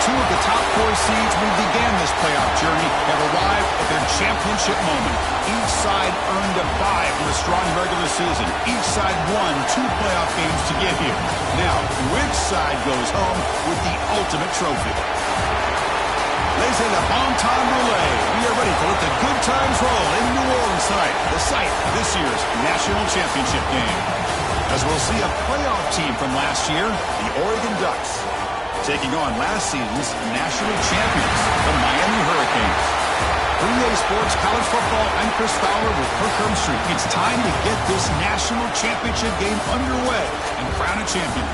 Two of the top four seeds who began this playoff journey have arrived at their championship moment. Each side earned a bye from a strong regular season. Each side won 2 playoff games to get here. Now, which side goes home with the ultimate trophy? They say the bon temps relay. We are ready to let the good times roll in New Orleans tonight, the site of this year's national championship game. As we'll see a playoff team from last year, the Oregon Ducks, taking on last season's national champions, the Miami Hurricanes. 3A Sports College Football, I'm Chris Fowler with Kirk Herbstreit. It's time to get this national championship game underway and crown a champion.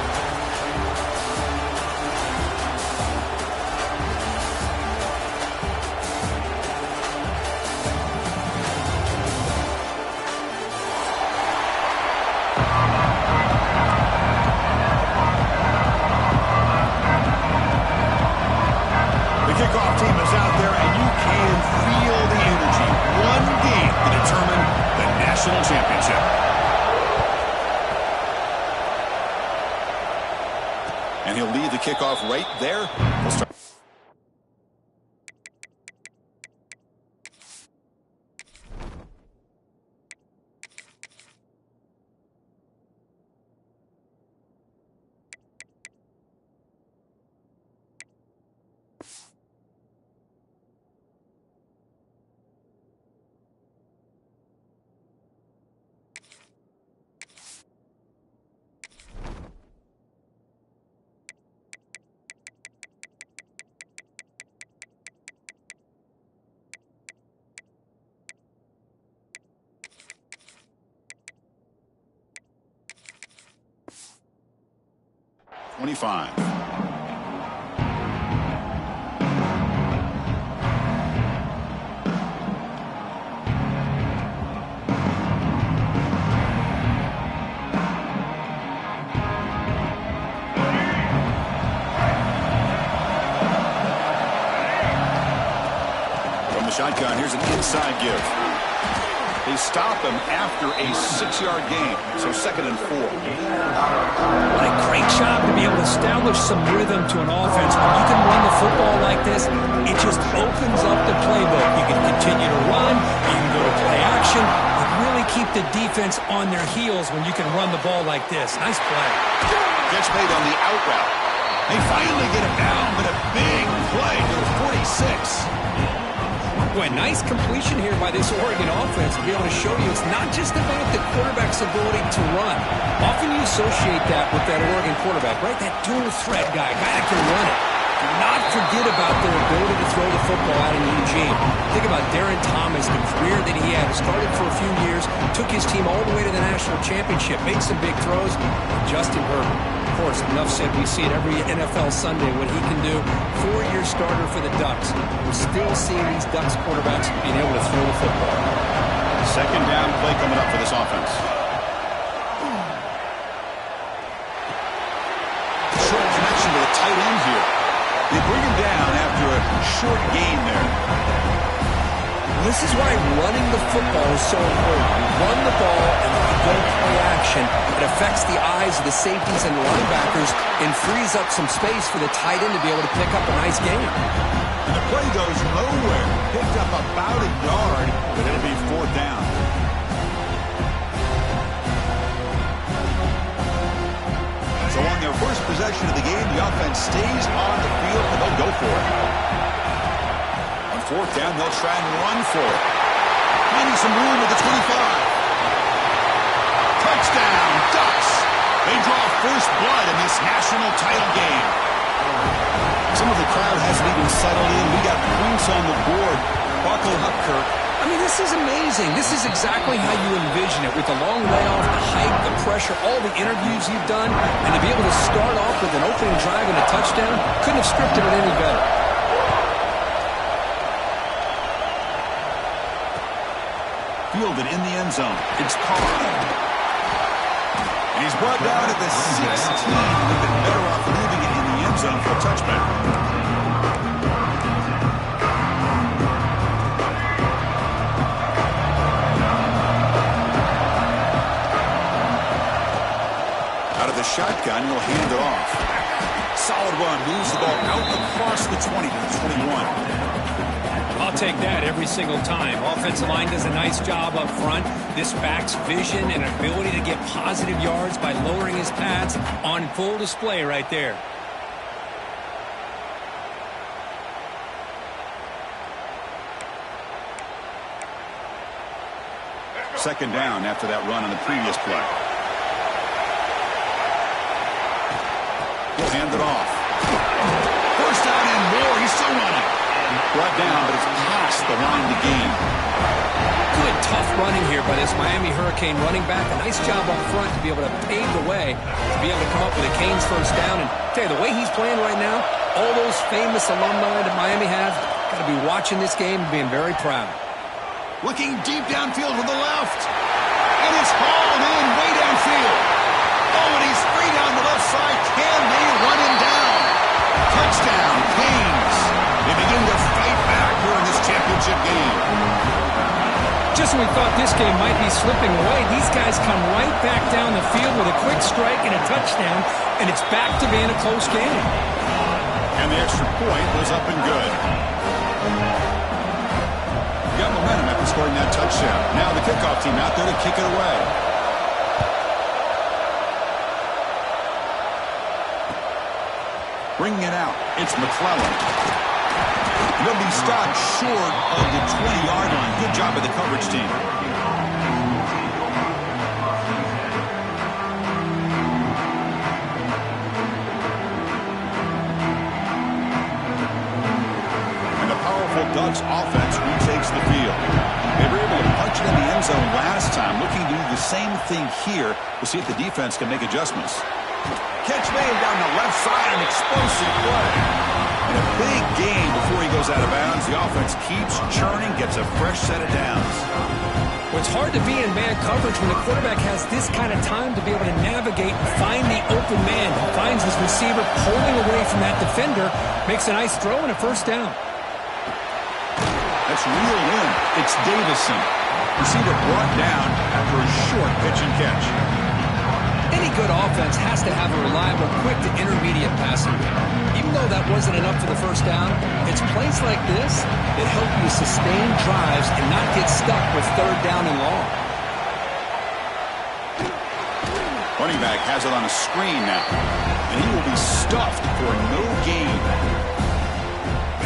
Kickoff team is out there, and you can feel the energy. One game to determine the national championship. And he'll lead the kickoff right there. We'll start. From the shotgun, here's an inside give. They stop him after a 6-yard gain, so 2nd and 4. What a great job to be able to establish some rhythm to an offense. When you can run the football like this, it just opens up the playbook. You can continue to run, you can go to play action, and really keep the defense on their heels when you can run the ball like this. Nice play. Catch made on the out route. They finally get it down, but a big play to the 46. Boy, nice completion here by this Oregon offense to be able to show you it's not just about the quarterback's ability to run. Often you associate that with that Oregon quarterback, right? That dual threat guy that can run it. Do not forget about their ability to throw the football out in Eugene. Think about Darren Thomas, the career that he had. Started for a few years, took his team all the way to the national championship, made some big throws. And Justin Herbert, of course, enough said, we see it every NFL Sunday what he can do. 4-year starter for the Ducks. We're still seeing these Ducks quarterbacks being able to throw the football. 2nd down play coming up for this offense. Short connection to the tight end here. They bring him down after a short gain there. This is why running the football is so important. You run the ball and you go play action. It affects the eyes of the safeties and the linebackers and frees up some space for the tight end to be able to pick up a nice gain. And the play goes nowhere. Picked up about a yard, but it'll be 4th down. So on their first possession of the game, the offense stays on the field, and they'll go for it. On 4th down, they'll try and run for it. Finding some room at the 25. Touchdown, Ducks! They draw first blood in this national title game. Some of the crowd hasn't even settled in. We got points on the board. Buckle up, Kirk. I mean, this is amazing. This is exactly how you envision it, with the long layoff, the hype, the pressure, all the interviews you've done, and to be able to start off with an opening drive and a touchdown, couldn't have scripted it any better. Fielded in the end zone. It's Carr. And he's brought down at the 16. We've been better off leaving it in the end zone for a touchback. Out of the shotgun, he'll hand it off. Solid run. Moves the ball out across the 20 to the 21. I'll take that every single time. Offensive line does a nice job up front. This back's vision and ability to get positive yards by lowering his pads on full display right there. Second down after that run on the previous play. He'll hand it off. First down and more. He's still running. Brought down, but it's past the line to gain. Good, tough running here by this Miami Hurricane running back. A nice job up front to be able to pave the way, to be able to come up with a Canes first down. And tell you, the way he's playing right now, all those famous alumni that Miami have, got to be watching this game and being very proud. Looking deep downfield to the left. And it's hauled in way downfield. Oh, and he's free down the left side. Can they run him down? Touchdown, Canes. They begin to fight back here in this championship game. Just when we thought this game might be slipping away, these guys come right back down the field with a quick strike and a touchdown, and it's back to being a close game. And the extra point was up and good. Got momentum after scoring that touchdown. Now the kickoff team out there to kick it away. Bringing it out, it's McClellan. He'll be stopped short of the 20-yard line. Good job by the coverage team. And the powerful Ducks offense retakes the field. They were able to punch it in the end zone last time. Looking to do the same thing here. We'll see if the defense can make adjustments. Catch made down the left side, an explosive play. And a big gain before he goes out of bounds. The offense keeps churning, gets a fresh set of downs. Well, it's hard to be in man coverage when the quarterback has this kind of time to be able to navigate and find the open man. He finds his receiver pulling away from that defender, makes a nice throw and a first down. That's reeled in. It's Davison. Receiver brought down after a short pitch and catch. Any good offense has to have a reliable, quick to intermediate passing game. Even though that wasn't enough for the first down, it's plays like this that help you sustain drives and not get stuck with third down and long. Running back has it on a screen now, and he will be stuffed for no gain.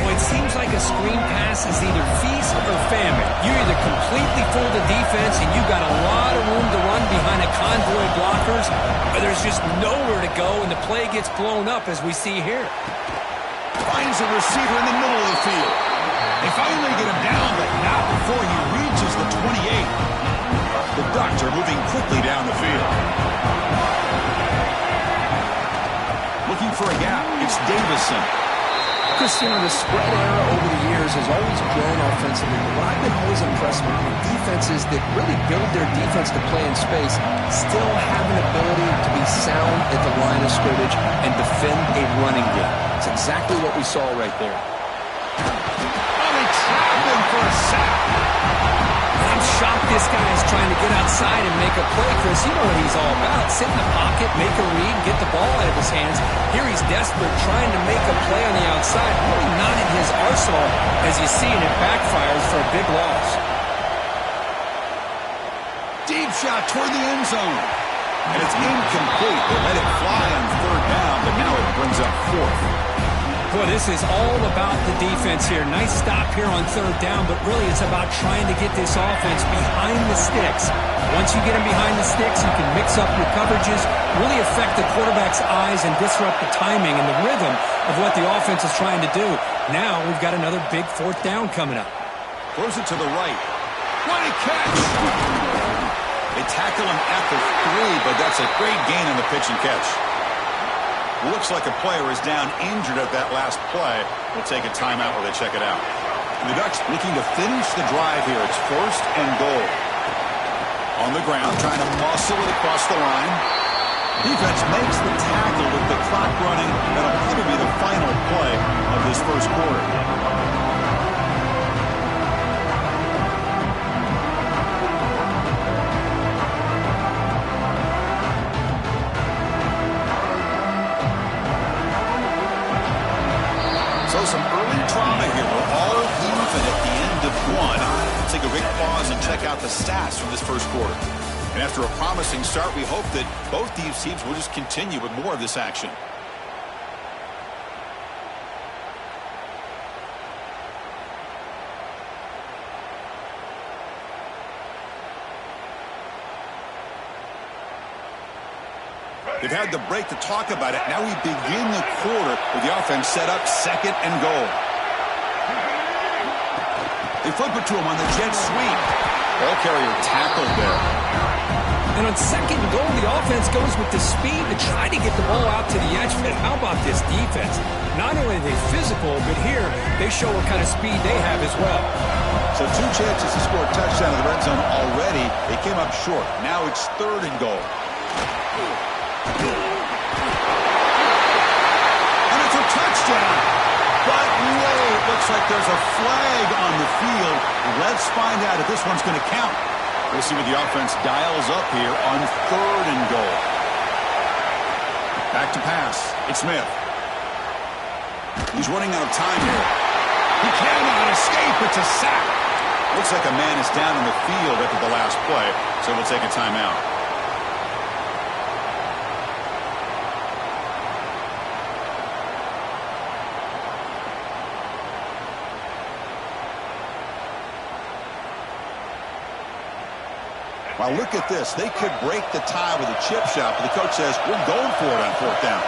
Well, it seems like a screen pass is either feast or famine. You either completely fool the defense and you've got a lot of room to run behind a convoy of blockers, or there's just nowhere to go and the play gets blown up as we see here. Finds a receiver in the middle of the field. They finally get him down, but not before he reaches the 28. The Ducks are moving quickly down the field. Looking for a gap. It's Davison. Chris, you know, the spread era over the years has always grown offensively, but what I've been always impressed with defenses that really build their defense to play in space still have an ability to be sound at the line of scrimmage and defend a running game. It's exactly what we saw right there. Oh, he trapped him for a sack. I'm shocked this guy is trying to get outside and make a play, Chris. You know what he's all about. Sit in the pocket, make a read, get the ball out of his hands. Here he's desperate, trying to make a play on the outside. Really not in his arsenal, as you see, and it backfires for a big loss. Deep shot toward the end zone. And it's incomplete. They let it fly on third down, but now it brings up fourth. Boy, this is all about the defense here. Nice stop here on third down, but really it's about trying to get this offense behind the sticks. Once you get them behind the sticks, you can mix up your coverages, really affect the quarterback's eyes and disrupt the timing and the rhythm of what the offense is trying to do. Now we've got another big fourth down coming up. Throws it to the right. What a catch! They tackle him at the 3, but that's a great gain on the pitch and catch. Looks like a player is down injured at that last play. We'll take a timeout while they check it out. And the Ducks looking to finish the drive here. It's first and goal. On the ground, trying to muscle it across the line. Defense makes the tackle with the clock running. That'll probably be the final play of this first quarter. So some early drama here. We're all even at the end of one. Let's take a quick pause and check out the stats from this first quarter. And after a promising start, we hope that both these teams will just continue with more of this action. They've had the break to talk about it. Now we begin the quarter with the offense set up, second and goal. They flip it to him on the jet sweep. Ball carrier tackled there. And on second and goal, the offense goes with the speed to try to get the ball out to the edge. But how about this defense? Not only are they physical, but here they show what kind of speed they have as well. So 2 chances to score a touchdown in the red zone already. They came up short. Now it's third and goal. And it's a touchdown. But wait, looks like there's a flag on the field. Let's find out if this one's going to count. We'll see what the offense dials up here on third and goal. Back to pass. It's Smith. He's running out of time here. He cannot escape. It's a sack. Looks like a man is down in the field after the last play, so we'll take a timeout. Well, look at this. They could break the tie with a chip shot, but the coach says, we're going for it on fourth down.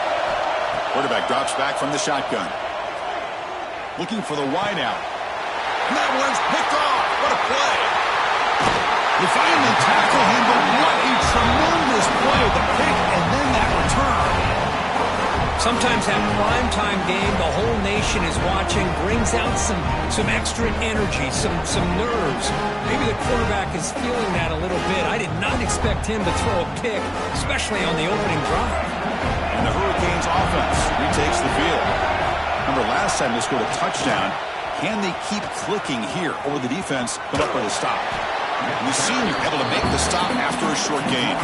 Quarterback drops back from the shotgun. Looking for the wide out. And that one's picked off. What a play. They finally tackle him, but what a tremendous play. The pick and then that return. Sometimes that primetime game, the whole nation is watching, brings out some extra energy, some nerves. Maybe the quarterback is feeling that a little bit. I did not expect him to throw a pick, especially on the opening drive. And the Hurricanes offense retakes the field. Remember last time they scored a touchdown. Can they keep clicking here, or will the defense come up with a stop? And the senior able to make the stop after a short gain.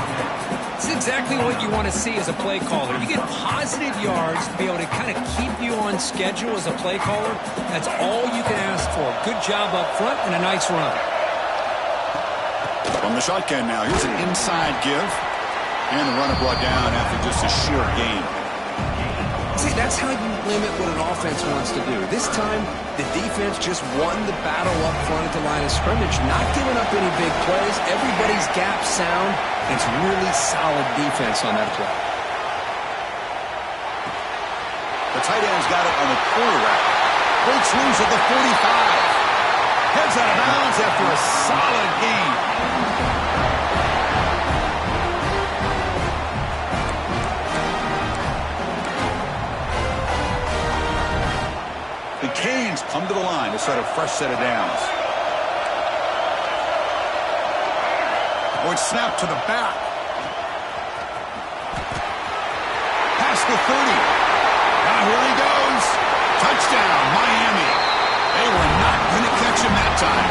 It's exactly what you want to see as a play caller. You get positive yards to be able to kind of keep you on schedule as a play caller. That's all you can ask for. Good job up front and a nice run. From the shotgun now, here's an inside give. And the runner brought down after just a sheer gain. See, that's how you limit what an offense wants to do. This time, the defense just won the battle up front at the line of scrimmage, not giving up any big plays. Everybody's gap sound. It's really solid defense on that play. The tight end's got it on the corner route. Breaks loose at the 45. Heads out of bounds after a solid gain. The Canes come to the line to start a fresh set of downs. Oh, it's snapped to the back. Past the 30. Now here he goes. Touchdown, Miami. They were not going to catch him that time.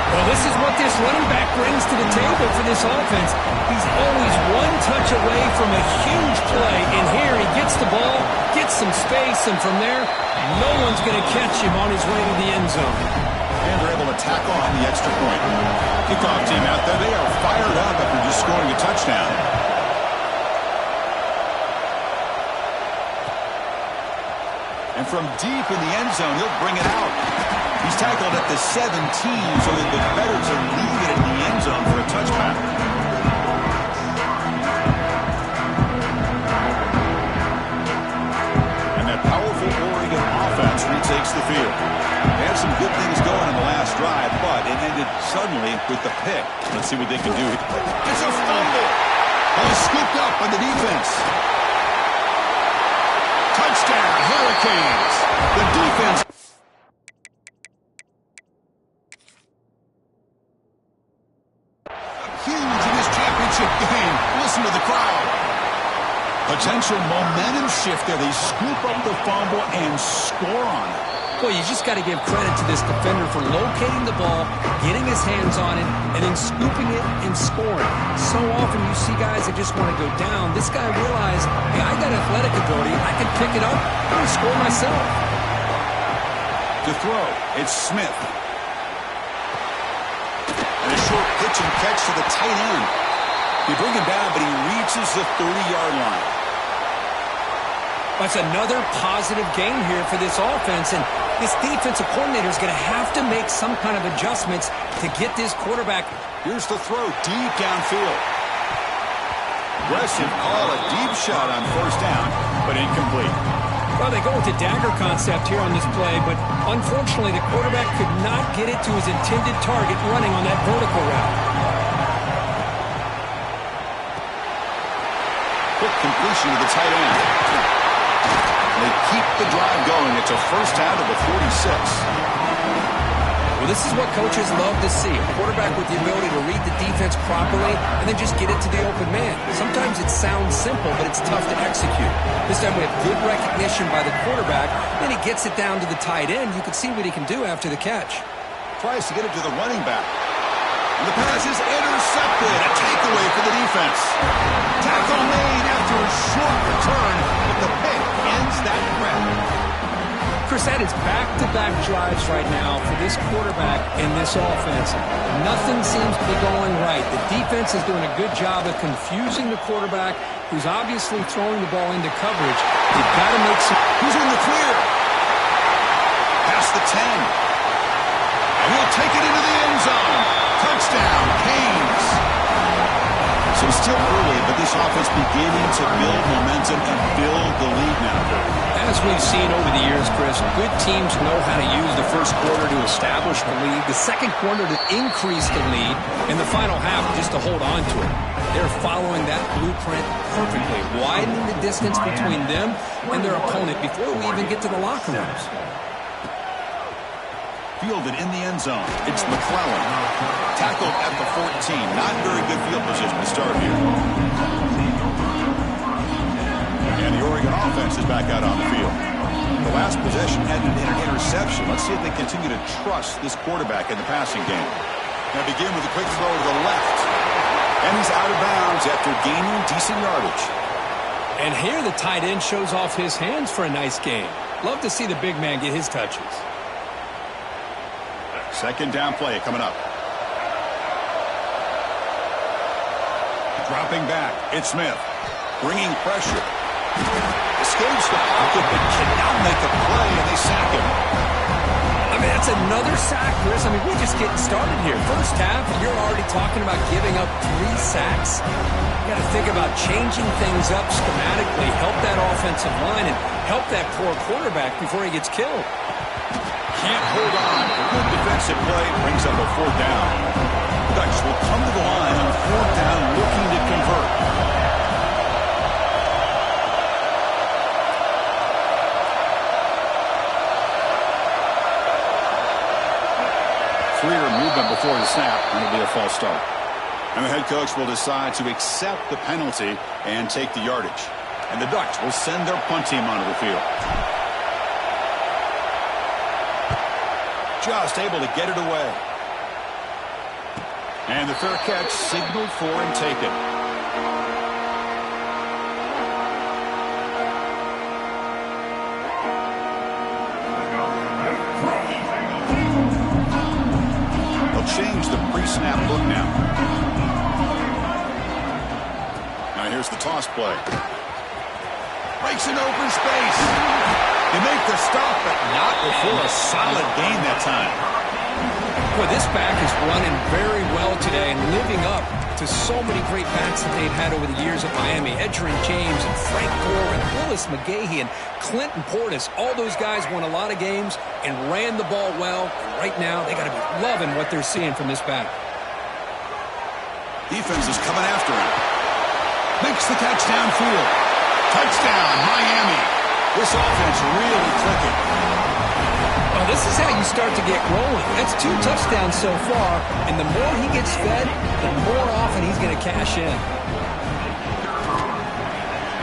Well, this is what this running back brings to the table for this offense. He's always one touch away from a huge play. And here he gets the ball, gets some space, and from there, no one's going to catch him on his way to the end zone. And they're able to tack on the extra point. Kickoff team out there, they are fired up after just scoring a touchdown. And from deep in the end zone, he'll bring it out. He's tackled at the 17, so they've been better to leave it in the end zone for a touchback. And that powerful Oregon offense retakes the field. They had some good things going in the last drive, but it ended suddenly with the pick. Let's see what they can do. It's a fumble. Well, he's scooped up on the defense. Touchdown, Hurricanes. The defense. Huge in this championship game. Listen to the crowd. Potential momentum shift there. They scoop up the fumble and score on it. Well, you just got to give credit to this defender for locating the ball, getting his hands on it, and then scooping it and scoring. So often you see guys that just want to go down. This guy realized, hey, I got athletic ability. I can pick it up and score myself. To throw, it's Smith. And a short pitch and catch to the tight end. They bring him down, but he reaches the 30-yard line. That's another positive game here for this offense, and this defensive coordinator is going to have to make some kind of adjustments to get this quarterback. Here's the throw deep downfield. Aggressive call, a deep shot on first down, but incomplete. Well, they go with the dagger concept here on this play, but unfortunately the quarterback could not get it to his intended target running on that vertical route. Quick completion to the tight end. They keep the drive going. It's a first down to the 46. Well, this is what coaches love to see. A quarterback with the ability to read the defense properly and then just get it to the open man. Sometimes it sounds simple, but it's tough to execute. This time we have good recognition by the quarterback. Then he gets it down to the tight end. You can see what he can do after the catch. Tries to get it to the running back. And the pass is intercepted. A takeaway for the defense. Tackle made after a short return, but the pick ends that threat. Chris, that is back-to-back drives right now for this quarterback and this offense. Nothing seems to be going right. The defense is doing a good job of confusing the quarterback, who's obviously throwing the ball into coverage. You've got to make some... Who's in the clear? Past the 10. And he'll take it into the end zone. Touchdown, Canes. So still early, but this offense beginning to build momentum and build the lead now. As we've seen over the years, Chris, good teams know how to use the first quarter to establish the lead, the second quarter to increase the lead, and the final half just to hold on to it. They're following that blueprint perfectly, widening the distance between them and their opponent before we even get to the locker rooms. Fielded in the end zone. It's McClellan. Tackled at the 14. Not very good field position to start here. And the Oregon offense is back out on the field. The last possession ended in an interception. Let's see if they continue to trust this quarterback in the passing game. Now begin with a quick throw to the left. And he's out of bounds after gaining decent yardage. And here the tight end shows off his hands for a nice game. Love to see the big man get his touches. Second down play coming up. Dropping back, it's Smith. Bringing pressure. Escapes the pocket, but cannot make a play, and they sack him. I mean, that's another sack, Chris. I mean, we're just getting started here. First half, and you're already talking about giving up 3 sacks. You got to think about changing things up schematically, help that offensive line, and help that poor quarterback before he gets killed. Can't hold on. A good defensive play brings up a fourth down. The Ducks will come to the line on fourth down looking to convert. Freer movement before the snap, and it'll be a false start. And the head coach will decide to accept the penalty and take the yardage. And the Ducks will send their punt team onto the field. Just able to get it away. And the fair catch signaled for and taken. They'll change the pre-snap look now. Now here's the toss play. Breaks in open space. They make the stop, but not before a solid gain that time. Boy, this back is running very well today and living up to so many great backs that they've had over the years at Miami. Edgerrin James and Frank Gore and Willis McGahee and Clinton Portis. All those guys won a lot of games and ran the ball well. And right now, they got to be loving what they're seeing from this back. Defense is coming after him. Makes the catch downfield. Touchdown, Miami. This offense really clicking. Well, this is how you start to get rolling. That's 2 touchdowns so far, and the more he gets fed, the more often he's going to cash in.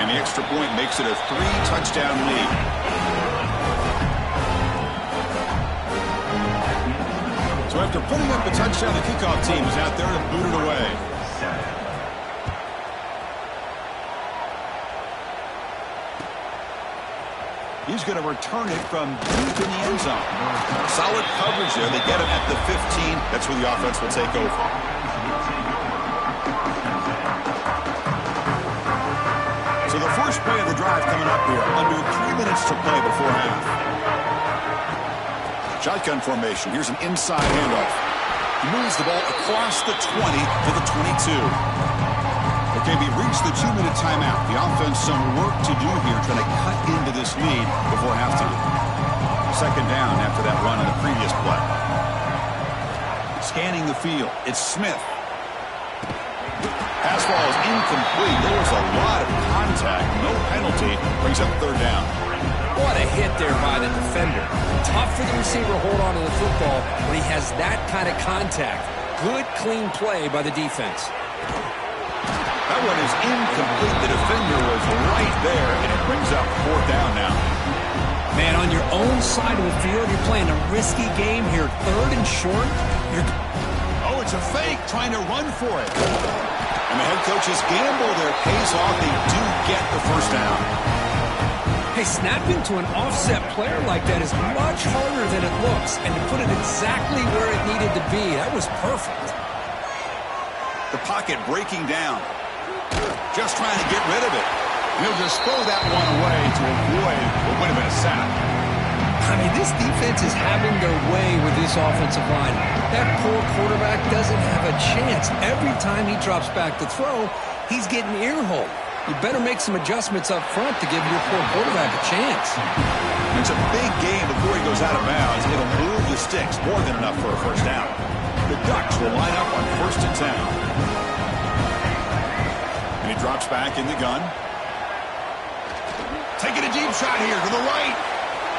And the extra point makes it a 3-touchdown lead. So after putting up the touchdown, the kickoff team is out there to boot it away. He's going to return it from deep in the end zone. Solid coverage there. They get him at the 15. That's where the offense will take over. So the first play of the drive coming up here. Under 3 minutes to play before half. Shotgun formation. Here's an inside handoff. He moves the ball across the 20 to the 22. Okay, we reached the 2-minute timeout. The offense some work to do here, trying to cut into this lead before halftime. Second down after that run on the previous play. Scanning the field, it's Smith. Pass ball is incomplete. There was a lot of contact. No penalty. Brings up third down. What a hit there by the defender. Tough for the receiver to hold on to the football when he has that kind of contact. Good, clean play by the defense. That one is incomplete. The defender was right there, and it brings up fourth down now. Man, on your own side of the field, you're playing a risky game here. Third and short. Oh, it's a fake, trying to run for it. And the head coach's gamble there pays off. They do get the first down. Hey, snapping to an offset player like that is much harder than it looks. And to put it exactly where it needed to be, that was perfect. The pocket breaking down. Just trying to get rid of it. He'll just throw that one away to avoid what would have been a sack. I mean, this defense is having their way with this offensive line. That poor quarterback doesn't have a chance. Every time he drops back to throw, he's getting ear-hole. You better make some adjustments up front to give your poor quarterback a chance. It's a big game before he goes out of bounds. It'll move the sticks, more than enough for a first down. The Ducks will line up on 1st and 10. And he drops back in the gun. Taking a deep shot here to the right.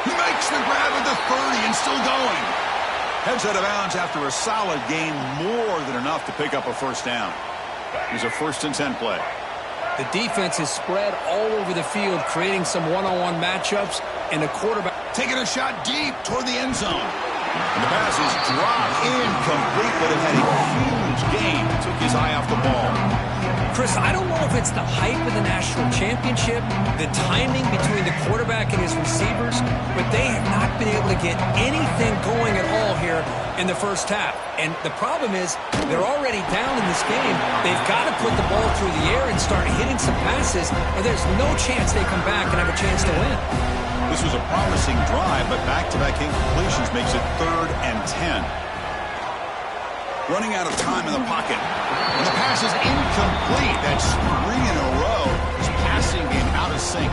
He makes the grab at the 30 and still going. Heads out of bounds after a solid gain, more than enough to pick up a first down. Here's a 1st and 10 play. The defense is spread all over the field, creating some one-on-one matchups, and the quarterback taking a shot deep toward the end zone. And the pass is dropped incomplete, but it had a huge gain. Took his eye off the ball. Chris, I don't know if it's the hype of the national championship, the timing between the quarterback and his receivers, but they have not been able to get anything going at all here in the first half. And the problem is they're already down in this game. They've got to put the ball through the air and start hitting some passes, or there's no chance they come back and have a chance to win. This was a promising drive, but back-to-back incompletions makes it 3rd and 10. Running out of time in the pocket. And the pass is incomplete. That's 3 in a row. His passing game out of sync.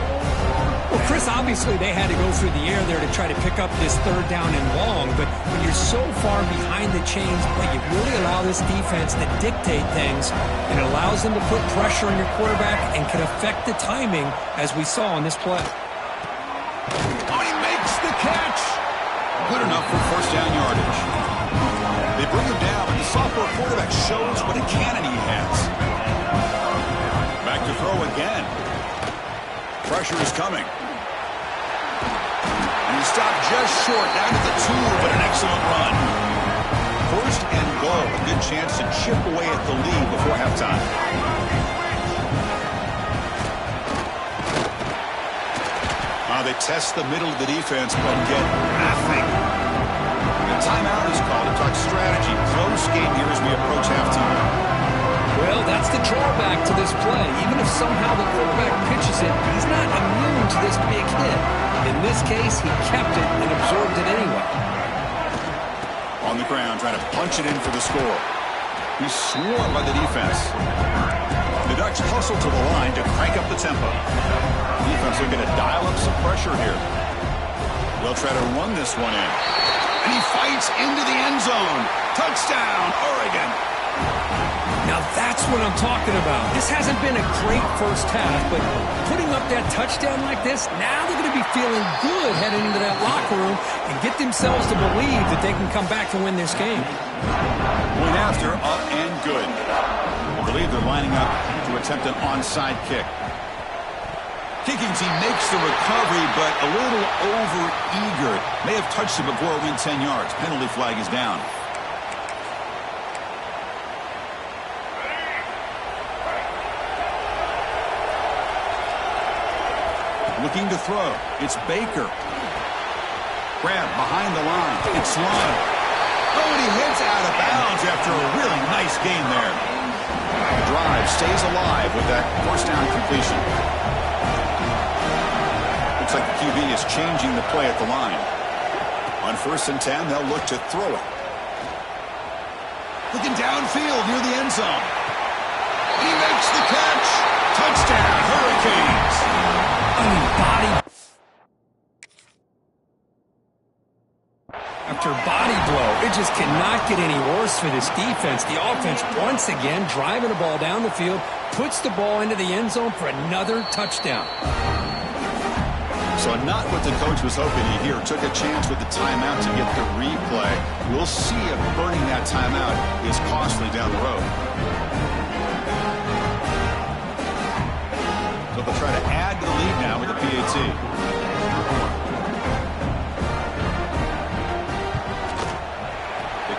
Well, Chris, obviously they had to go through the air there to try to pick up this 3rd down and long, but when you're so far behind the chains, boy, you really allow this defense to dictate things. It allows them to put pressure on your quarterback and can affect the timing, as we saw on this play. Oh, he makes the catch. Good enough for first down yardage. They bring him down, but the sophomore quarterback shows what a cannon he has. Back to throw again. Pressure is coming. And he stopped just short, down to the 2, but an excellent run. 1st and goal, a good chance to chip away at the lead before halftime. They test the middle of the defense, but get nothing. The timeout is called to talk strategy. Close game here as we approach halftime. Well, that's the drawback to this play. Even if somehow the quarterback pitches it, he's not immune to this big hit. In this case, he kept it and absorbed it anyway. On the ground, trying to punch it in for the score. He's swarmed by the defense. The Ducks hustle to the line to crank up the tempo. Defense looking to dial up some pressure here. They'll try to run this one in. And he fights into the end zone. Touchdown, Oregon. Now that's what I'm talking about. This hasn't been a great first half, but putting up that touchdown like this, now they're going to be feeling good heading into that locker room and get themselves to believe that they can come back and win this game. Point after, up and good. I believe they're lining up to attempt an onside kick. Kicking team makes the recovery, but a little over-eager. May have touched it before it went 10 yards. Penalty flag is down. Looking to throw. It's Baker. Grab behind the line. It's Lund. Oh, and he heads out of bounds after a really nice gain there. The drive stays alive with that first down completion. Looks like the QB is changing the play at the line. On 1st and 10, they'll look to throw it. Looking downfield near the end zone. He makes the catch. Touchdown, Hurricanes. Body. After body blow, it just cannot get any worse for this defense. The offense once again driving the ball down the field, puts the ball into the end zone for another touchdown. So not what the coach was hoping to hear. Took a chance with the timeout to get the replay. We'll see if burning that timeout is costly down the road. So they'll try to add to the lead now with the PAT.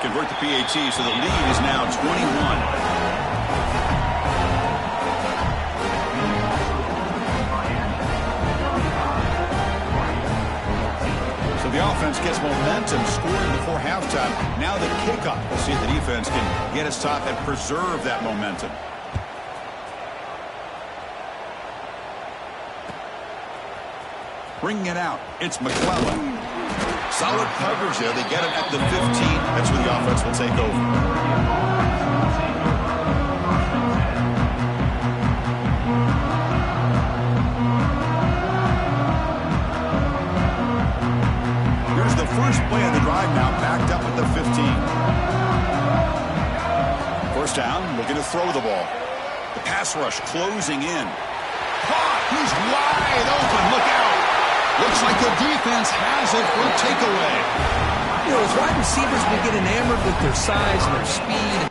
Convert the PAT, so the lead is now 21. So the offense gets momentum, scoring before halftime. Now the kickoff. We'll see if the defense can get a stop and preserve that momentum. Bringing it out, it's McClellan. Solid coverage there. They get it at the 15. That's where the offense will take over. Here's the first play of the drive now, backed up at the 15. First down, looking to throw the ball. The pass rush closing in. Caught! He's wide open. Look out! Looks like the defense has it for a takeaway. You know, as wide receivers, we get enamored with their size and their speed,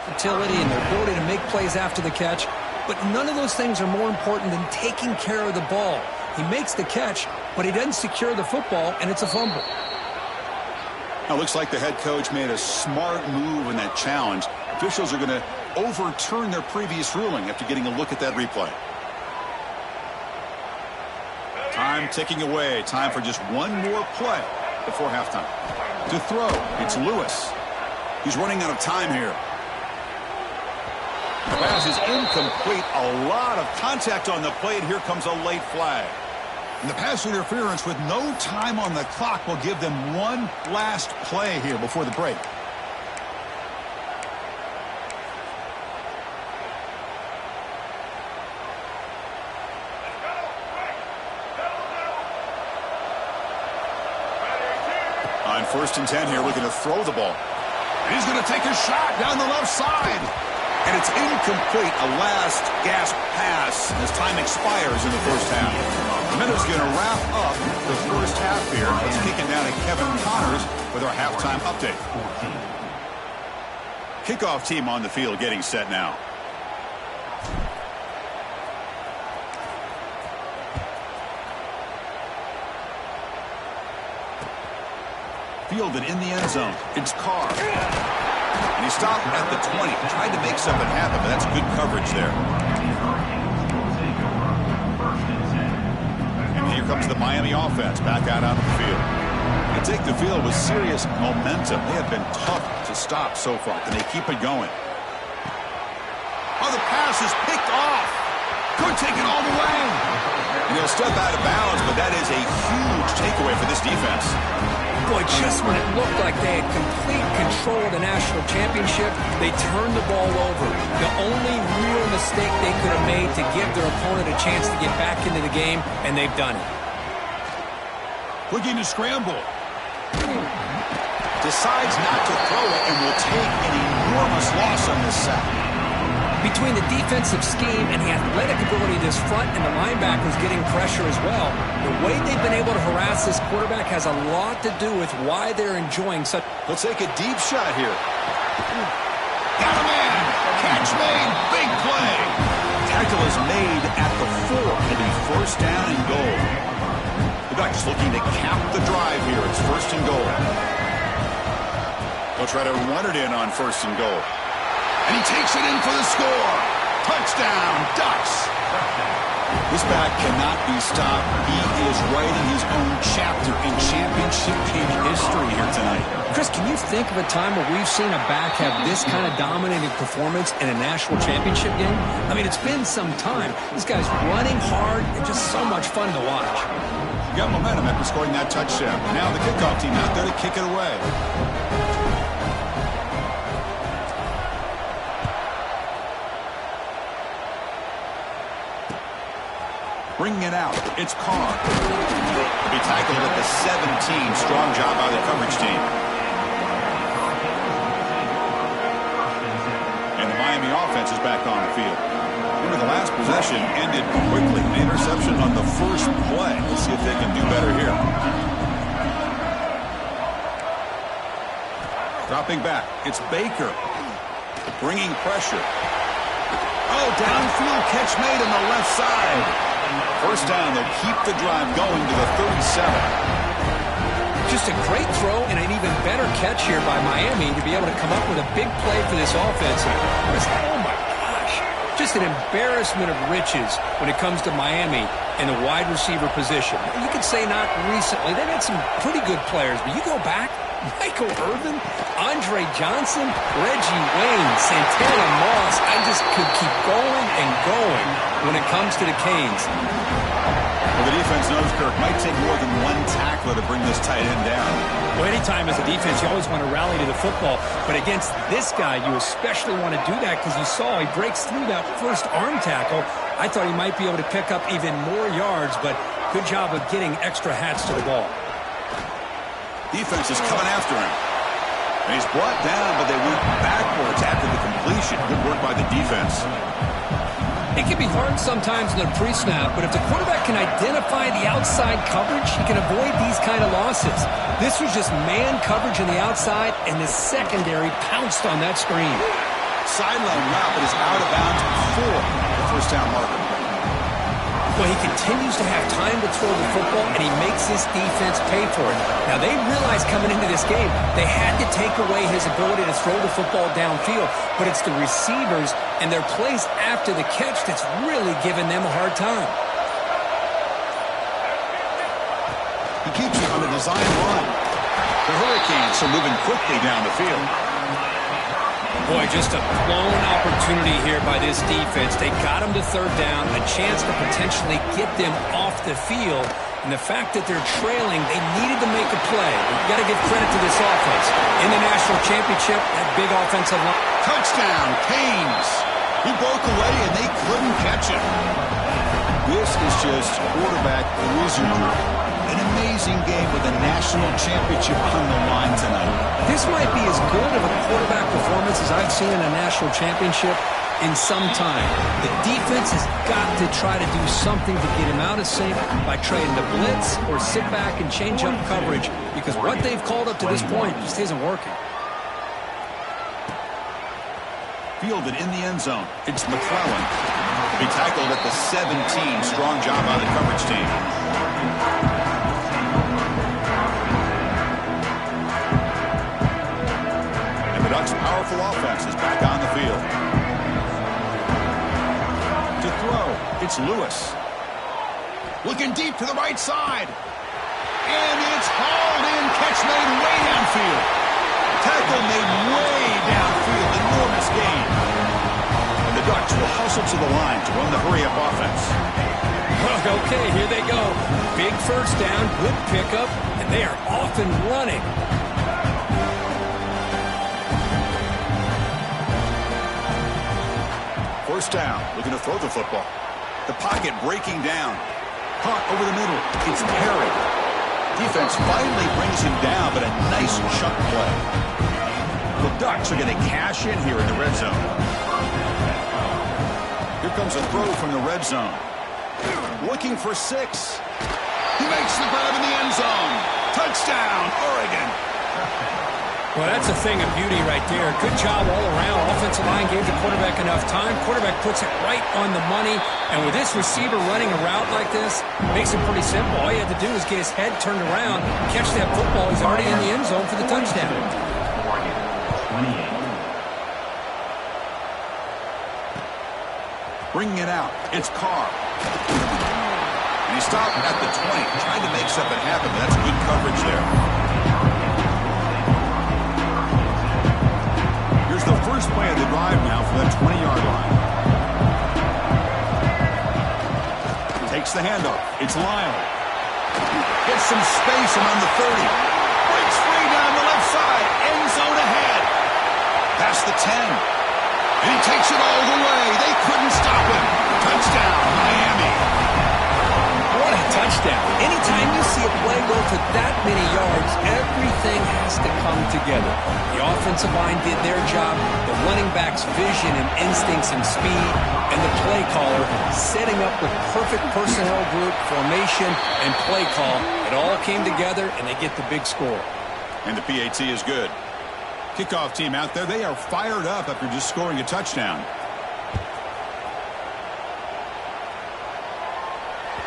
utility, and their ability to make plays after the catch. But none of those things are more important than taking care of the ball. He makes the catch, but he doesn't secure the football, and it's a fumble. Now, looks like the head coach made a smart move in that challenge. Officials are going to overturn their previous ruling after getting a look at that replay. Time ticking away. Time for just one more play before halftime. To throw, it's Lewis. He's running out of time here. The pass is incomplete. A lot of contact on the play, and here comes a late flag. And the pass interference with no time on the clock will give them one last play here before the break. On 1st and 10 here, looking to throw the ball. And he's going to take a shot down the left side. And it's incomplete, a last gasp pass as time expires in the first half. The Minnows going to wrap up the first half here. Let's kick it down to Kevin Connors with our halftime update. Kickoff team on the field getting set now. Fielded in the end zone. It's Carr. And he stopped at the 20. Tried to make something happen, but that's good coverage there. And here comes the Miami offense back out onto the field. They take the field with serious momentum. They have been tough to stop so far. Can they keep it going? Oh, the pass is picked off. Could take it all the way. And he'll step out of bounds, but that is a huge takeaway for this defense. Boy, just when it looked like they had complete control of the national championship, they turned the ball over. The only real mistake they could have made to give their opponent a chance to get back into the game, and they've done it. Looking to scramble. Decides not to throw it and will take an enormous loss on this sack. Between the defensive scheme and the athletic ability of this front and the linebackers getting pressure as well, the way they've been able to harass this quarterback has a lot to do with why they're enjoying such... Let's take a deep shot here. Got a man! Catch made! Big play! Tackle is made at the 4. It'll be first down and goal. The Ducks looking to cap the drive here. It's first and goal. They'll try to run it in on first and goal. And he takes it in for the score. Touchdown, Ducks. This back cannot be stopped. He is writing his own chapter in championship game history here tonight. Chris, can you think of a time where we've seen a back have this kind of dominating performance in a national championship game? I mean, it's been some time. This guy's running hard and just so much fun to watch. You got momentum after scoring that touchdown. Now the kickoff team out there to kick it away. Bringing it out, it's Carr. He tackled at the 17. Strong job by the coverage team. And the Miami offense is back on the field. Remember, the last possession ended quickly. An interception on the first play. Let's see if they can do better here. Dropping back, it's Baker. Bringing pressure. Oh, downfield catch made on the left side. First down, they'll keep the drive going to the 37. Just a great throw and an even better catch here by Miami to be able to come up with a big play for this offense. Oh, my gosh. Just an embarrassment of riches when it comes to Miami in the wide receiver position. You could say not recently. They've had some pretty good players, but you go back, Michael Irvin, Andre Johnson, Reggie Wayne, Santana Moss. I just could keep going and going when it comes to the Canes. Well, the defense knows, Kirk, might take more than one tackler to bring this tight end down. Well, anytime as a defense, you always want to rally to the football. But against this guy, you especially want to do that because you saw he breaks through that first arm tackle. I thought he might be able to pick up even more yards, but good job of getting extra hats to the ball. Defense is coming after him. And he's brought down, but they went backwards after the completion. Good work by the defense. It can be hard sometimes in the pre-snap, but if the quarterback can identify the outside coverage, he can avoid these kind of losses. This was just man coverage on the outside, and the secondary pounced on that screen. Sideline route, but is out of bounds before the first down marker. Well, he continues to have time to throw the football, and he makes this defense pay for it. Now, they realized coming into this game they had to take away his ability to throw the football downfield, but it's the receivers and their plays after the catch that's really giving them a hard time. He keeps it on the design run. The Hurricanes are moving quickly down the field. Boy, just a blown opportunity here by this defense. They got him to third down, a chance to potentially get them off the field. And the fact that they're trailing, they needed to make a play. You've got to give credit to this offense. In the national championship, that big offensive line. Touchdown, Canes. He broke away, and they couldn't catch him. This is just quarterback wizardry. An amazing game with a national championship on the line tonight. This might be as good of a quarterback performance as I've seen in a national championship in some time. The defense has got to try to do something to get him out of sync by trying to blitz or sit back and change up coverage, because what they've called up to this point just isn't working. Fielded in the end zone. It's McClellan. He tackled at the 17. Strong job by the coverage team. And the Ducks' powerful offense is back on the field. To throw, it's Lewis. Looking deep to the right side. And it's hauled in. Catch made way downfield. Tackle made way downfield. Enormous gain. And the Ducks will hustle to the line to run the hurry-up offense. Okay, here they go. Big first down, good pickup, and they are off and running. First down, looking to throw the football. The pocket breaking down. Caught over the middle. It's Perry. Defense finally brings him down, but a nice chunk play. The Ducks are going to cash in here in the red zone. Here comes a throw from the red zone. Looking for 6. He makes the grab in the end zone. Touchdown, Oregon. Well, that's a thing of beauty right there. Good job all around. Offensive line gave the quarterback enough time. Quarterback puts it right on the money. And with this receiver running a route like this, makes it pretty simple. All you have to do is get his head turned around, catch that football. He's already in the end zone for the touchdown. bringing it out. It's Carr. And he stopped at the 20, trying to make something happen. That's good coverage there. Here's the first play of the drive now for that 20-yard line. Takes the handoff. It's Lyle. Gets some space around the 30. Breaks free down the left side. End zone ahead. Past the 10. And he takes it all the way. They couldn't stop him. Touchdown, Miami. What a touchdown. Anytime you see a play go for that many yards, everything has to come together. The offensive line did their job, the running back's vision and instincts and speed, and the play caller setting up with perfect personnel group, formation, and play call. It all came together, and they get the big score. And the PAT is good. Kickoff team out there, they are fired up after just scoring a touchdown.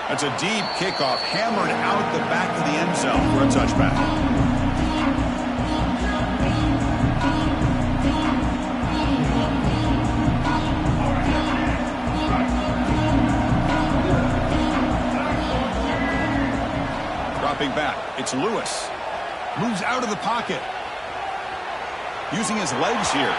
That's a deep kickoff, hammered out the back of the end zone for a touchback. Dropping back, it's Lewis. Moves out of the pocket. Using his legs here.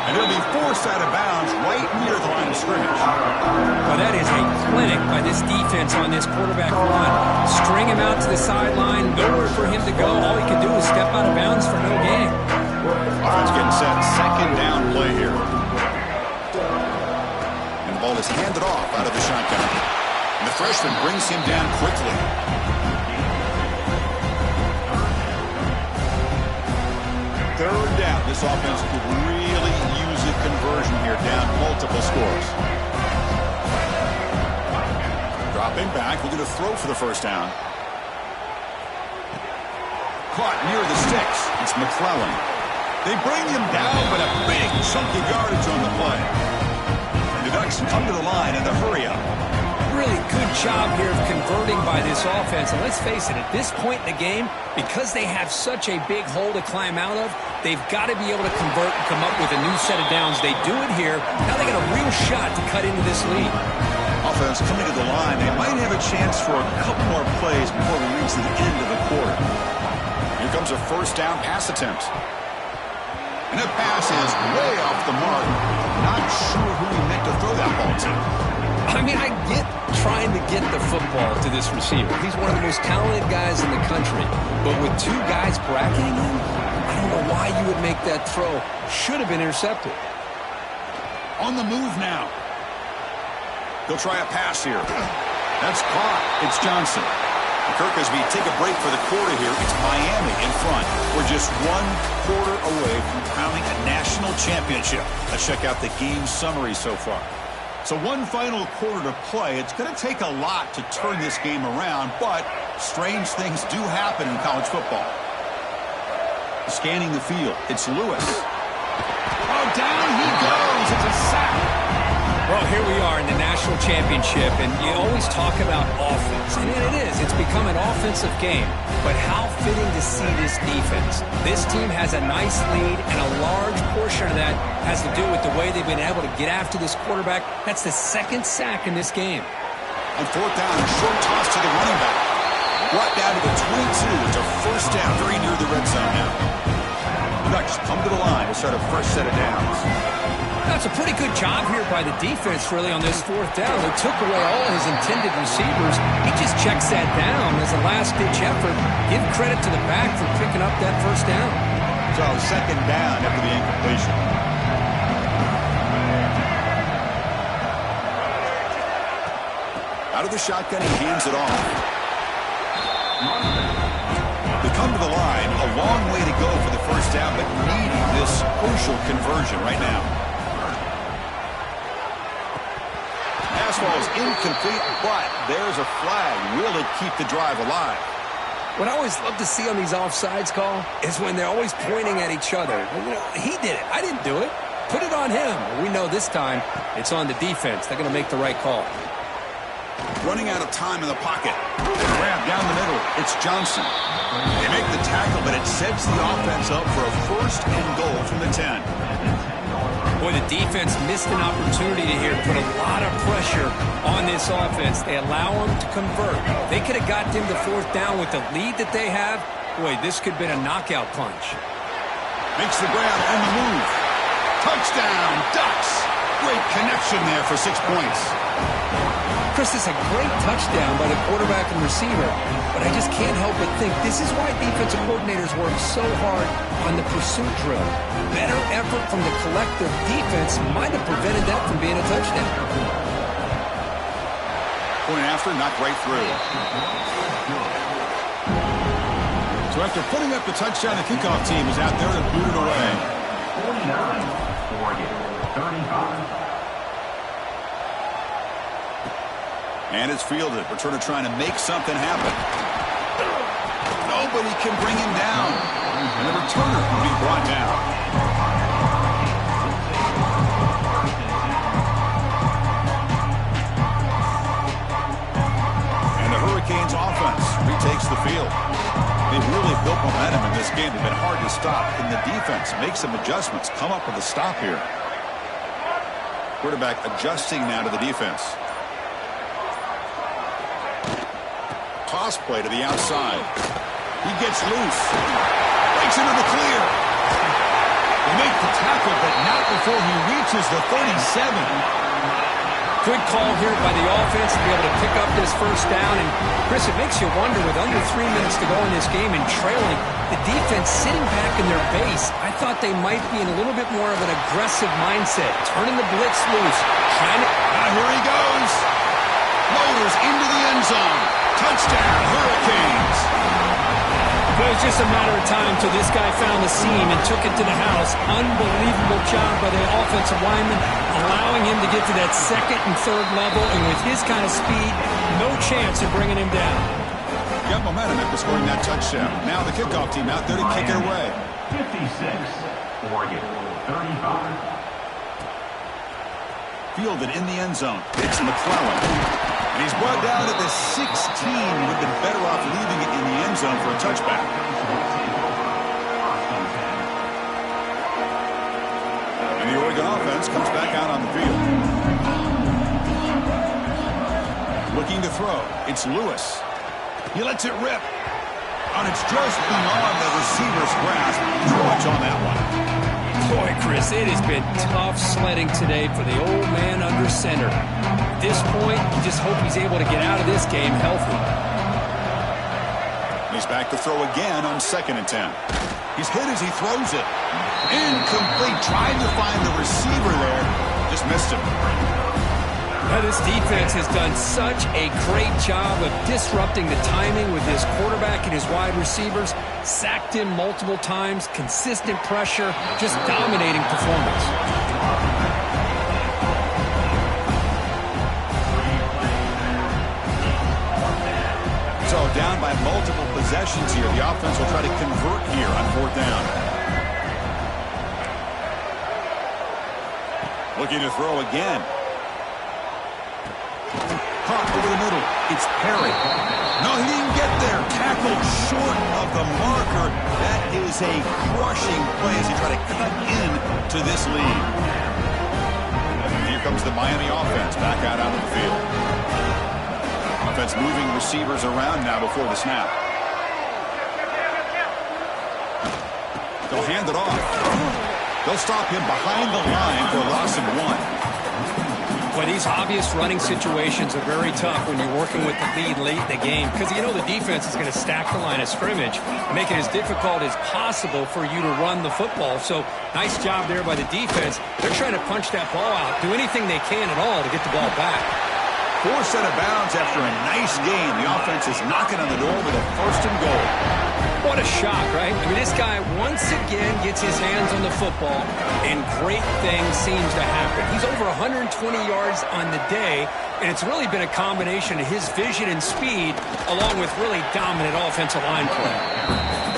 And he'll be forced out of bounds right near the line of scrimmage. Well, that is a clinic by this defense on this quarterback run. String him out to the sideline, nowhere for him to go. All he can do is step out of bounds for no gain. Offense getting set. Second down play here. And the ball is handed off out of the shotgun. And the freshman brings him down quickly. Third down. This offense could really use a conversion here, down multiple scores. Dropping back, looking to throw for the first down. Caught near the sticks. It's McClellan. They bring him down, but a big chunk of yardage on the play. The Ducks come to the line in the hurry-up. Really good job here of converting by this offense. And let's face it, at this point in the game, because they have such a big hole to climb out of, they've got to be able to convert and come up with a new set of downs. They do it here. Now they got a real shot to cut into this lead. Offense coming to the line. They might have a chance for a couple more plays before we reach the end of the quarter. Here comes a first down pass attempt. And that pass is way off the mark. Not sure who he meant to throw that ball to. I mean, I get trying to get the football to this receiver. He's one of the most talented guys in the country. But with two guys bracketing him, I don't know why you would make that throw. Should have been intercepted. On the move now. They'll try a pass here. That's caught. It's Johnson. Kirk, as we take a break for the quarter here, it's Miami in front. We're just one quarter away from crowning a national championship. Let's check out the game summary so far. So one final quarter to play. It's going to take a lot to turn this game around, but strange things do happen in college football. Scanning the field, it's Lewis. Oh, down he goes. It's a sack. Well, here we are in the national championship, and you always talk about offense, and it is. It's become an offensive game, but how fitting to see this defense. This team has a nice lead, and a large portion of that has to do with the way they've been able to get after this quarterback. That's the second sack in this game. On fourth down, a short toss to the running back. Brought down to the 22. It's a first down, very near the red zone now. The Ducks come to the line to start a fresh set of downs. That's a pretty good job here by the defense, really, on this fourth down. They took away all his intended receivers. He just checks that down as a last-ditch effort. Give credit to the back for picking up that first down. So second down after the incompletion. Out of the shotgun, he hands it off. They come to the line, a long way to go for the first down, but needing this crucial conversion right now. Ball is incomplete, but there's a flag. Will it keep the drive alive? What I always love to see on these offsides call is when they're always pointing at each other. You know, he did it. I didn't do it. Put it on him. We know this time it's on the defense. They're going to make the right call. Running out of time in the pocket. Grab down the middle. It's Johnson. They make the tackle, but it sets the offense up for a first and goal from the 10. Boy, the defense missed an opportunity here to put a lot of pressure on this offense. They allow them to convert. They could have got them to fourth down with the lead that they have. Boy, this could have been a knockout punch. Makes the grab on the move. Touchdown, Ducks. Great connection there for 6 points. Chris, it's a great touchdown by the quarterback and receiver, but I just can't help but think this is why defensive coordinators work so hard on the pursuit drill. Better effort from the collective defense might have prevented that from being a touchdown. Point after, not right through. So after putting up the touchdown, the kickoff team is out there to boot it away. 49, Oregon, 35. And it's fielded. Returner trying to make something happen. Nobody can bring him down. And the returner will be brought down. And the Hurricanes offense retakes the field. They've really built momentum in this game. They've been hard to stop. And the defense makes some adjustments. Come up with a stop here. Quarterback adjusting now to the defense. Toss play to the outside. He gets loose. Breaks into the clear. They make the tackle, but not before he reaches the 37. Good call here by the offense to be able to pick up this first down. And, Chris, it makes you wonder, with under 3 minutes to go in this game and trailing, the defense sitting back in their base, I thought they might be in a little bit more of an aggressive mindset, turning the blitz loose, trying to... Now here he goes. Motors into the end zone. Touchdown, Hurricanes. But it was just a matter of time till this guy found the seam and took it to the house. Unbelievable job by the offensive lineman, allowing him to get to that second and third level. And with his kind of speed, no chance of bringing him down. Got momentum after scoring that touchdown. Now the kickoff team out there to kick it away. 56, Oregon, 35. Fielded in the end zone. It's McClellan. And he's brought down to the 16. Would have been better off leaving it in the end zone for a touchback. And the Oregon offense comes back out on the field. Looking to throw. It's Lewis. He lets it rip. And it's just beyond the receiver's grasp. Too much on that one. Boy, Chris, it has been tough sledding today for the old man under center. At this point, you just hope he's able to get out of this game healthy. He's back to throw again on 2nd and 10. He's hit as he throws it. Incomplete. Tried to find the receiver there. Just missed him. Now, this defense has done such a great job of disrupting the timing with his quarterback and his wide receivers. Sacked him multiple times, consistent pressure, just dominating performance. So down by multiple possessions here. The offense will try to convert here on 4th down. Looking to throw again. Caught over the middle. It's Perry. No, he didn't get there. Tackled short of the marker. That is a crushing play as he try to cut in to this lead. Here comes the Miami offense back out onto the field. Offense moving receivers around now before the snap. They'll hand it off. They'll stop him behind the line for a loss of 1. Well, these obvious running situations are very tough when you're working with the lead late in the game because you know the defense is going to stack the line of scrimmage and make it as difficult as possible for you to run the football. So nice job there by the defense. They're trying to punch that ball out, do anything they can at all to get the ball back. Forced out of bounds after a nice game. The offense is knocking on the door with a 1st and goal. What a shock, right? I mean, this guy once again gets his hands on the football, and great things seems to happen. He's over 120 yards on the day, and it's really been a combination of his vision and speed, along with really dominant offensive line play.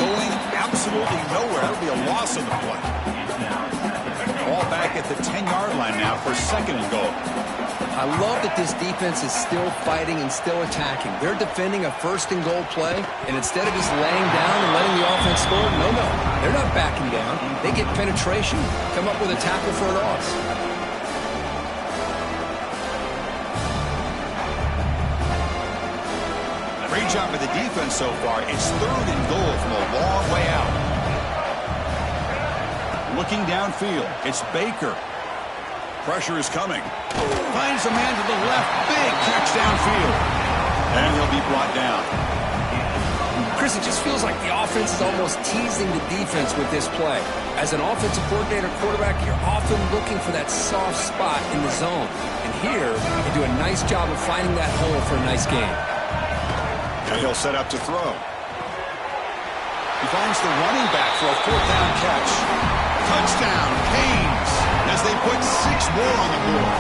Going absolutely nowhere. That'll be a loss on the play. Ball back at the 10-yard line now for 2nd and goal. I love that this defense is still fighting and still attacking. They're defending a first-and-goal play, and instead of just laying down and letting the offense score, no, they're not backing down. They get penetration, come up with a tackle for a loss. Great job by the defense so far. It's 3rd and goal from a long way out. Looking downfield, it's Baker. Pressure is coming. Finds a man to the left. Big catch downfield. And he'll be brought down. Chris, it just feels like the offense is almost teasing the defense with this play. As an offensive coordinator quarterback, you're often looking for that soft spot in the zone. And here, they do a nice job of finding that hole for a nice gain. And he'll set up to throw. He finds the running back for a 4th down catch. Touchdown, Canes, as they put 6 more on the board.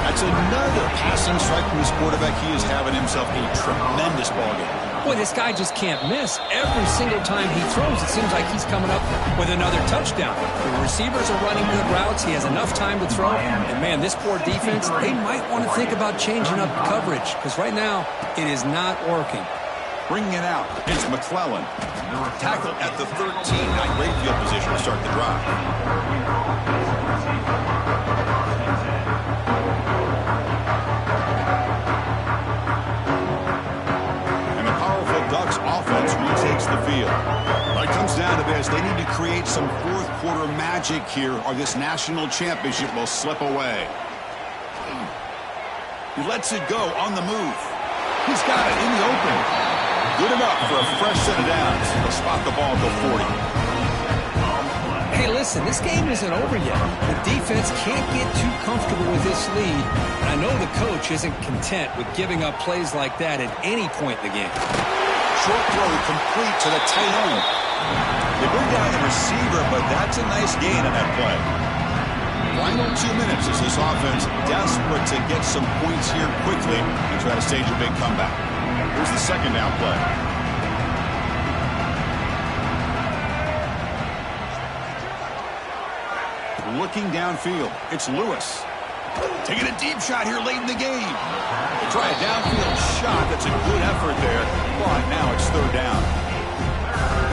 That's another passing strike from his quarterback. He is having himself a tremendous ballgame. Boy, this guy just can't miss. Every single time he throws, it seems like he's coming up with another touchdown. The receivers are running good routes. He has enough time to throw. And, man, this poor defense, they might want to think about changing up coverage because right now it is not working. Bringing it out, it's McClellan. Tackle at the 13, not great field position to start the drive. And the powerful Ducks offense retakes the field. When it comes down to this, they need to create some 4th quarter magic here or this national championship will slip away. He lets it go on the move. He's got it in the open. Good enough for a fresh set of downs. He'll spot the ball at the 40. Hey, listen, this game isn't over yet. The defense can't get too comfortable with this lead. And I know the coach isn't content with giving up plays like that at any point in the game. Short throw complete to the tight end. They bring down the receiver, but that's a nice gain on that play. Final 2 minutes as this offense desperate to get some points here quickly and try to stage a big comeback. Here's the 2nd down play. Looking downfield, it's Lewis. Taking a deep shot here late in the game. They try a downfield shot. That's a good effort there, but now it's 3rd down.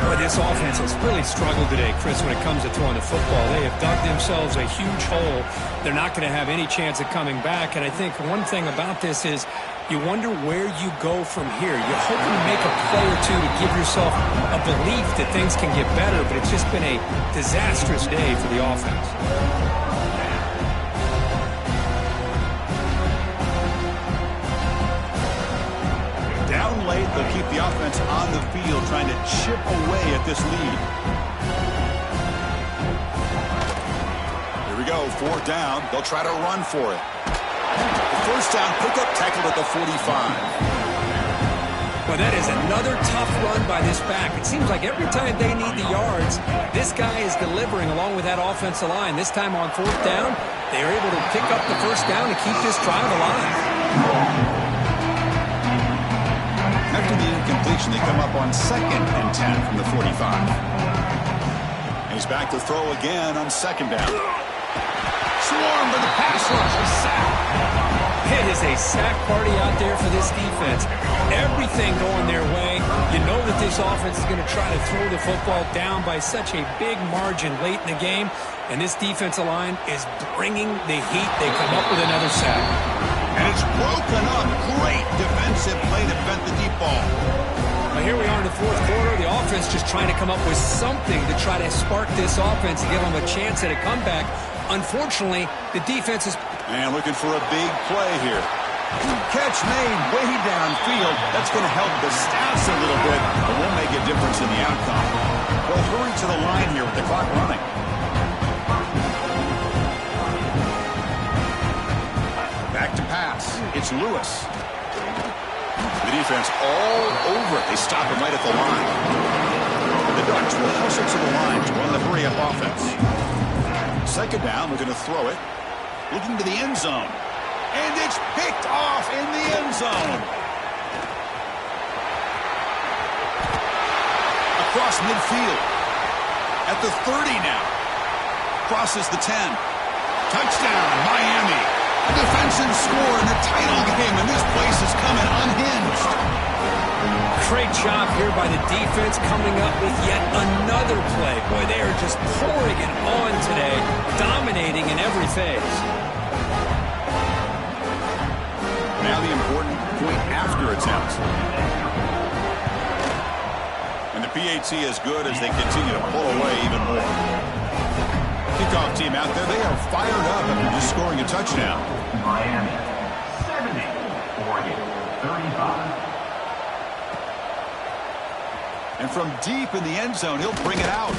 Boy, this offense has really struggled today, Chris, when it comes to throwing the football. They have dug themselves a huge hole. They're not going to have any chance of coming back. And I think one thing about this is you wonder where you go from here. You're hoping to make a play or two to give yourself a belief that things can get better, but it's just been a disastrous day for the offense. Down late, they'll keep the offense on the field trying to chip away at this lead. Here we go, 4th down. They'll try to run for it. The 1st down pickup tackled at the 45. Well, that is another tough run by this back. It seems like every time they need the yards, this guy is delivering along with that offensive line. This time on 4th down, they are able to pick up the 1st down to keep this drive alive. After the incompletion, they come up on 2nd and 10 from the 45. And he's back to throw again on 2nd down. Swarmed by the pass rush. A sack. It is a sack party out there for this defense. Everything going their way. You know that this offense is going to try to throw the football down by such a big margin late in the game. And this defensive line is bringing the heat. They come up with another sack. And it's broken up. Great defensive play to prevent the deep ball. Well, here we are in the 4th quarter. The offense just trying to come up with something to try to spark this offense and give them a chance at a comeback. Unfortunately, the defense is... And looking for a big play here. Catch made way downfield. That's going to help the stats a little bit, but won't make a difference in the outcome. They'll hurry to the line here with the clock running. Back to pass. It's Lewis. The defense all over it. They stop him right at the line. The Ducks will hustle to the line to run the hurry-up offense. 2nd down, we're going to throw it. Looking to the end zone. And it's picked off in the end zone. Across midfield. At the 30 now. Crosses the 10. Touchdown, Miami. A defensive score in the title game, and this place is coming unhinged. Great job here by the defense coming up with yet another play. Boy, they are just pouring it on today, dominating in every phase. Now the important point after attempt. And the PAT is good as they continue to pull away even more. Kickoff team out there, they are fired up after just scoring a touchdown. Miami, 70. Oregon, 35. And from deep in the end zone, he'll bring it out.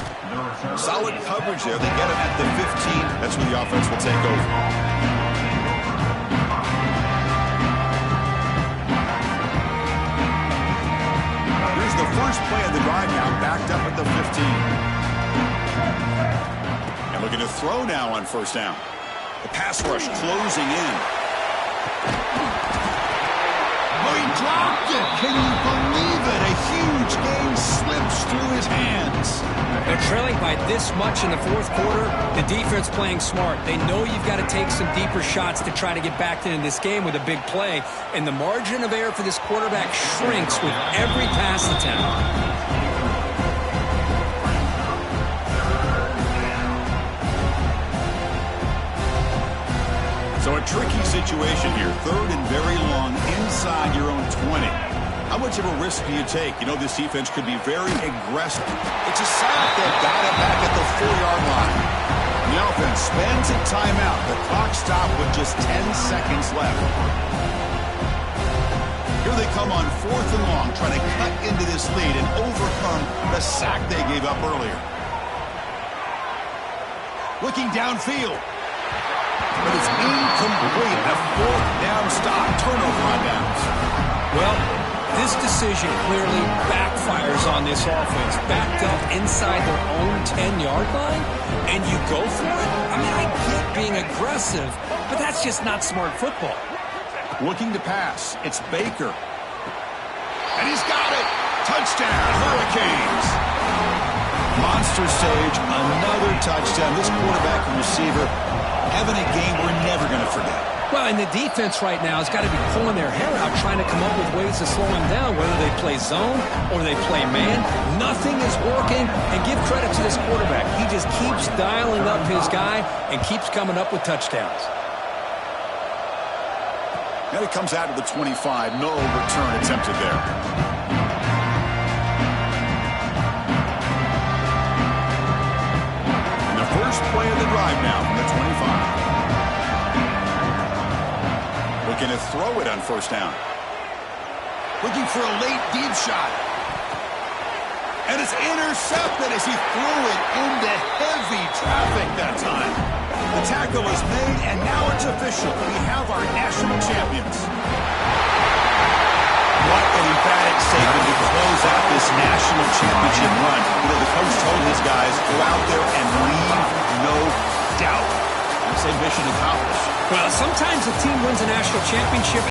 Solid coverage there. They get him at the 15. That's where the offense will take over. Here's the first play of the drive now, backed up at the 15. And looking to throw now on first down. The pass rush closing in. Oh, he dropped it. Can you believe it? A huge gain slips through his hands. They're trailing by this much in the fourth quarter. The defense playing smart. They know you've got to take some deeper shots to try to get back into this game with a big play. And the margin of error for this quarterback shrinks with every pass attempt. So a tricky situation here. Third and very long inside your own 20. How much of a risk do you take? You know, this defense could be very aggressive. It's a sack. They've got it back at the 4-yard line. The offense spends a timeout. The clock stopped with just 10 seconds left. Here they come on fourth and long, trying to cut into this lead and overcome the sack they gave up earlier. Looking downfield. But it's incomplete. A fourth down stop. Turnover on downs. Well, this decision clearly backfires on this offense. Backed up inside their own 10-yard line, and you go for it? I mean, I get being aggressive, but that's just not smart football. Looking to pass. It's Baker. And he's got it. Touchdown, Hurricanes. Monster stage, another touchdown. This quarterback and receiver having a game we're never going to forget. Well, and the defense right now has got to be pulling their hair out, trying to come up with ways to slow him down, whether they play zone or they play man. Nothing is working, and give credit to this quarterback. He just keeps dialing up his guy and keeps coming up with touchdowns. Now he comes out to the 25. No return attempted there. And the first play of the drive now from the 25. Looking to throw it on first down. Looking for a late deep shot. And it's intercepted as he threw it into heavy traffic that time. The tackle is made, and now it's official. We have our national champions. What an emphatic statement to close out this national championship run. You know, the coach told his guys, go out there and leave no doubt. I'd say mission accomplished. Well, sometimes a team wins a national championship